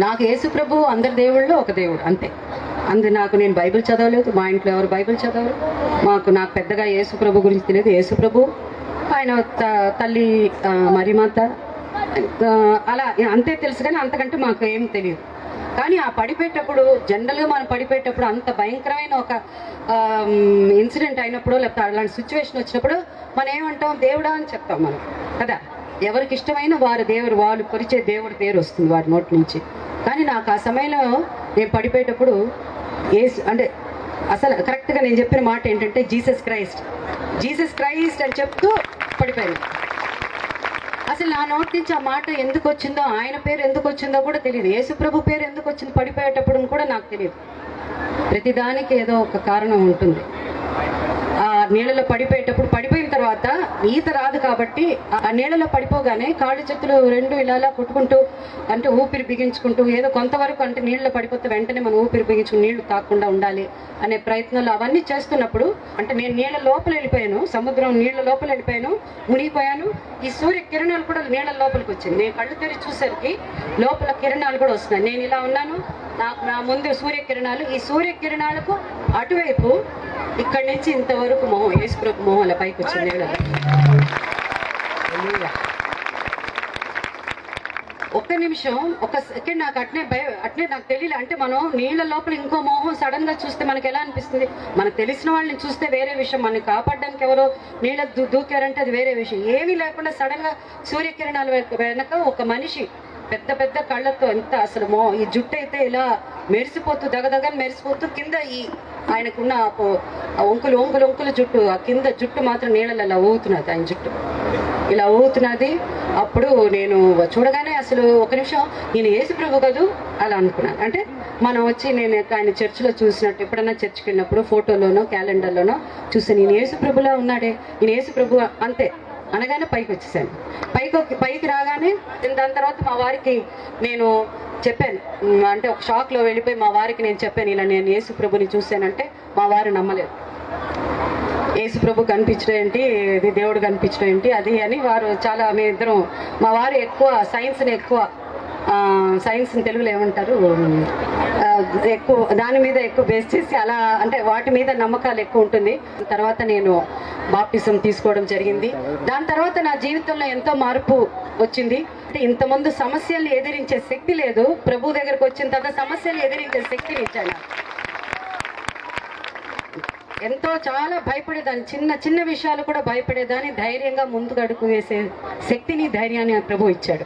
నాకు యేసు ప్రభు అందరి దేవుళ్ళు ఒక దేవుడు అంతే. నేను బైబిల్ చదవలేదు, మా ఇంట్లో ఎవరు బైబిల్ చదవరు. నాకు పెద్దగా యేసు ప్రభు గురించి తెలియదు. యేసు ప్రభు, ఆయన తల్లి మరియమాత, అలా అంతే తెలుసు, కానీ అంతకంటే మాకు ఏం తెలియదు. కానీ ఆ పడిపోయేటప్పుడు, జనరల్గా మనం పడిపోయేటప్పుడు అంత భయంకరమైన ఒక ఇన్సిడెంట్ అయినప్పుడు, లేకపోతే అలాంటి సిచ్యువేషన్ వచ్చినప్పుడు మనం ఏమంటాం? దేవుడా అని చెప్తాం మనం కదా. ఎవరికి ఇష్టమైన వాళ్ళు కొరిచే దేవుడి పేరు వస్తుంది వారి నోటి నుంచి. కానీ నాకు ఆ సమయంలో నేను పడిపోయేటప్పుడు అంటే అసలు కరెక్ట్గా నేను చెప్పిన మాట ఏంటంటే జీసస్ క్రైస్ట్ అని చెప్తూ పడిపోయాను. అసలు నా నోటి నుంచి ఆ మాట ఎందుకు వచ్చిందో, ఆయన పేరు ఎందుకు వచ్చిందో కూడా తెలియదు. యేసుప్రభు పేరు ఎందుకు వచ్చింది పడిపోయేటప్పుడు కూడా నాకు తెలియదు. ప్రతిదానికి ఏదో ఒక కారణం ఉంటుంది. ఆ నీళ్ళలో పడిపోయిన తర్వాత ఈత రాదు కాబట్టి ఆ నీళ్ళలో పడిపోగానే కాళ్ళు చేతులు రెండు ఇలా కొట్టుకుంటూ, అంటే ఊపిరి బిగించుకుంటూ, ఏదో కొంతవరకు, అంటే నీళ్ళలో పడిపోతే వెంటనే మనం ఊపిరి బిగించుకుని నీళ్లు తాకుండా ఉండాలి అనే ప్రయత్నాలు అవన్నీ చేస్తున్నప్పుడు, అంటే నేను నీళ్ళ లోపల వెళ్ళిపోయాను, సముద్రం నీళ్ళ లోపల వెళ్ళిపోయాను, మునిగిపోయాను. ఈ సూర్య కిరణాలు కూడా నీళ్ళ లోపలికి వచ్చింది. నేను కళ్ళు తెరిచి చూసరికి లోపల కిరణాలు కూడా వస్తున్నాయి. నేను ఇలా ఉన్నాను, నా ముందు సూర్యకిరణాలు, ఈ సూర్యకిరణాలకు అటువైపు ఇక్కడి నుంచి ఇంతవరకు మొహం, యేసుప్రభు మొహం అలా పైకి వచ్చింది. ఒక్క నిమిషం, ఒక సెకండ్ నాకు అట్నే నాకు తెలియలే. అంటే మనం నీళ్ళ లోపల ఇంకో మొహం సడన్ గా చూస్తే మనకి ఎలా అనిపిస్తుంది? మనకు తెలిసిన వాళ్ళని చూస్తే వేరే విషయం, మనని కాపాడడానికి ఎవరో నీళ్ళ దూకారంటే అది వేరే విషయం. ఏమీ లేకుండా సడన్ గా సూర్యకిరణాలు వెనక ఒక మనిషి పెద్ద పెద్ద కళ్ళతో, ఎంత అసలు ఈ జుట్టు అయితే ఇలా మెరిసిపోతూ, దగదగని మెరిసిపోతూ, కింద ఆయనకున్న ఒంకులు జుట్టు, ఆ కింద జుట్టు మాత్రం నీళ్ళలో ఇలా ఊగుతున్నది. ఆయన జుట్టు ఇలా ఊగుతున్నది. అప్పుడు నేను చూడగానే అసలు ఒక నిమిషం, ఈయన యేసుప్రభు కదూ అలా అనుకున్నాను. అంటే మనం వచ్చి నేను ఆయన చర్చిలో చూసినట్టు, ఎప్పుడైనా చర్చికి వెళ్ళినప్పుడు ఫోటోలోనో క్యాలెండర్లోనో చూస్తే నేను యేసుప్రభులా ఉన్నాడే, ఈయన యేసుప్రభు అంతే అనగానే పైకి వచ్చేసాను. పైకి రాగానే దాని తర్వాత మా వారికి నేను చెప్పాను, అంటే ఒక షాక్లో వెళ్ళిపోయి మా వారికి నేను చెప్పాను, ఇలా నేను యేసుప్రభుని చూశానంటే మా వారు నమ్మలేదు. యేసుప్రభు కనిపించడం ఏంటి, ఇది దేవుడు కనిపించడం ఏంటి అది అని వారు చాలా, మేమిద్దరం, మా వారు ఎక్కువ సైన్స్ని తెలుగులో ఏమంటారు, ఎక్కువ దాని మీద ఎక్కువ బేస్ చేసి అలా, అంటే వాటి మీద నమ్మకాలు ఎక్కువ ఉంటుంది. తర్వాత నేను బాప్టిజం తీసుకోవడం జరిగింది. దాని తర్వాత నా జీవితంలో ఎంతో మార్పు వచ్చింది. అంటే ఇంతకుముందు సమస్యల్ని ఎదిరించే శక్తి లేదు, ప్రభు దగ్గరకు వచ్చిన తర్వాత సమస్యలు ఎదిరించే శక్తిని ఇచ్చాను. చాలా భయపడేదాన్ని, చిన్న విషయాలు కూడా భయపడేదాన్ని. ధైర్యంగా ముందుకు అడుగు వేసే శక్తిని, ధైర్యాన్ని ప్రభు ఇచ్చాడు.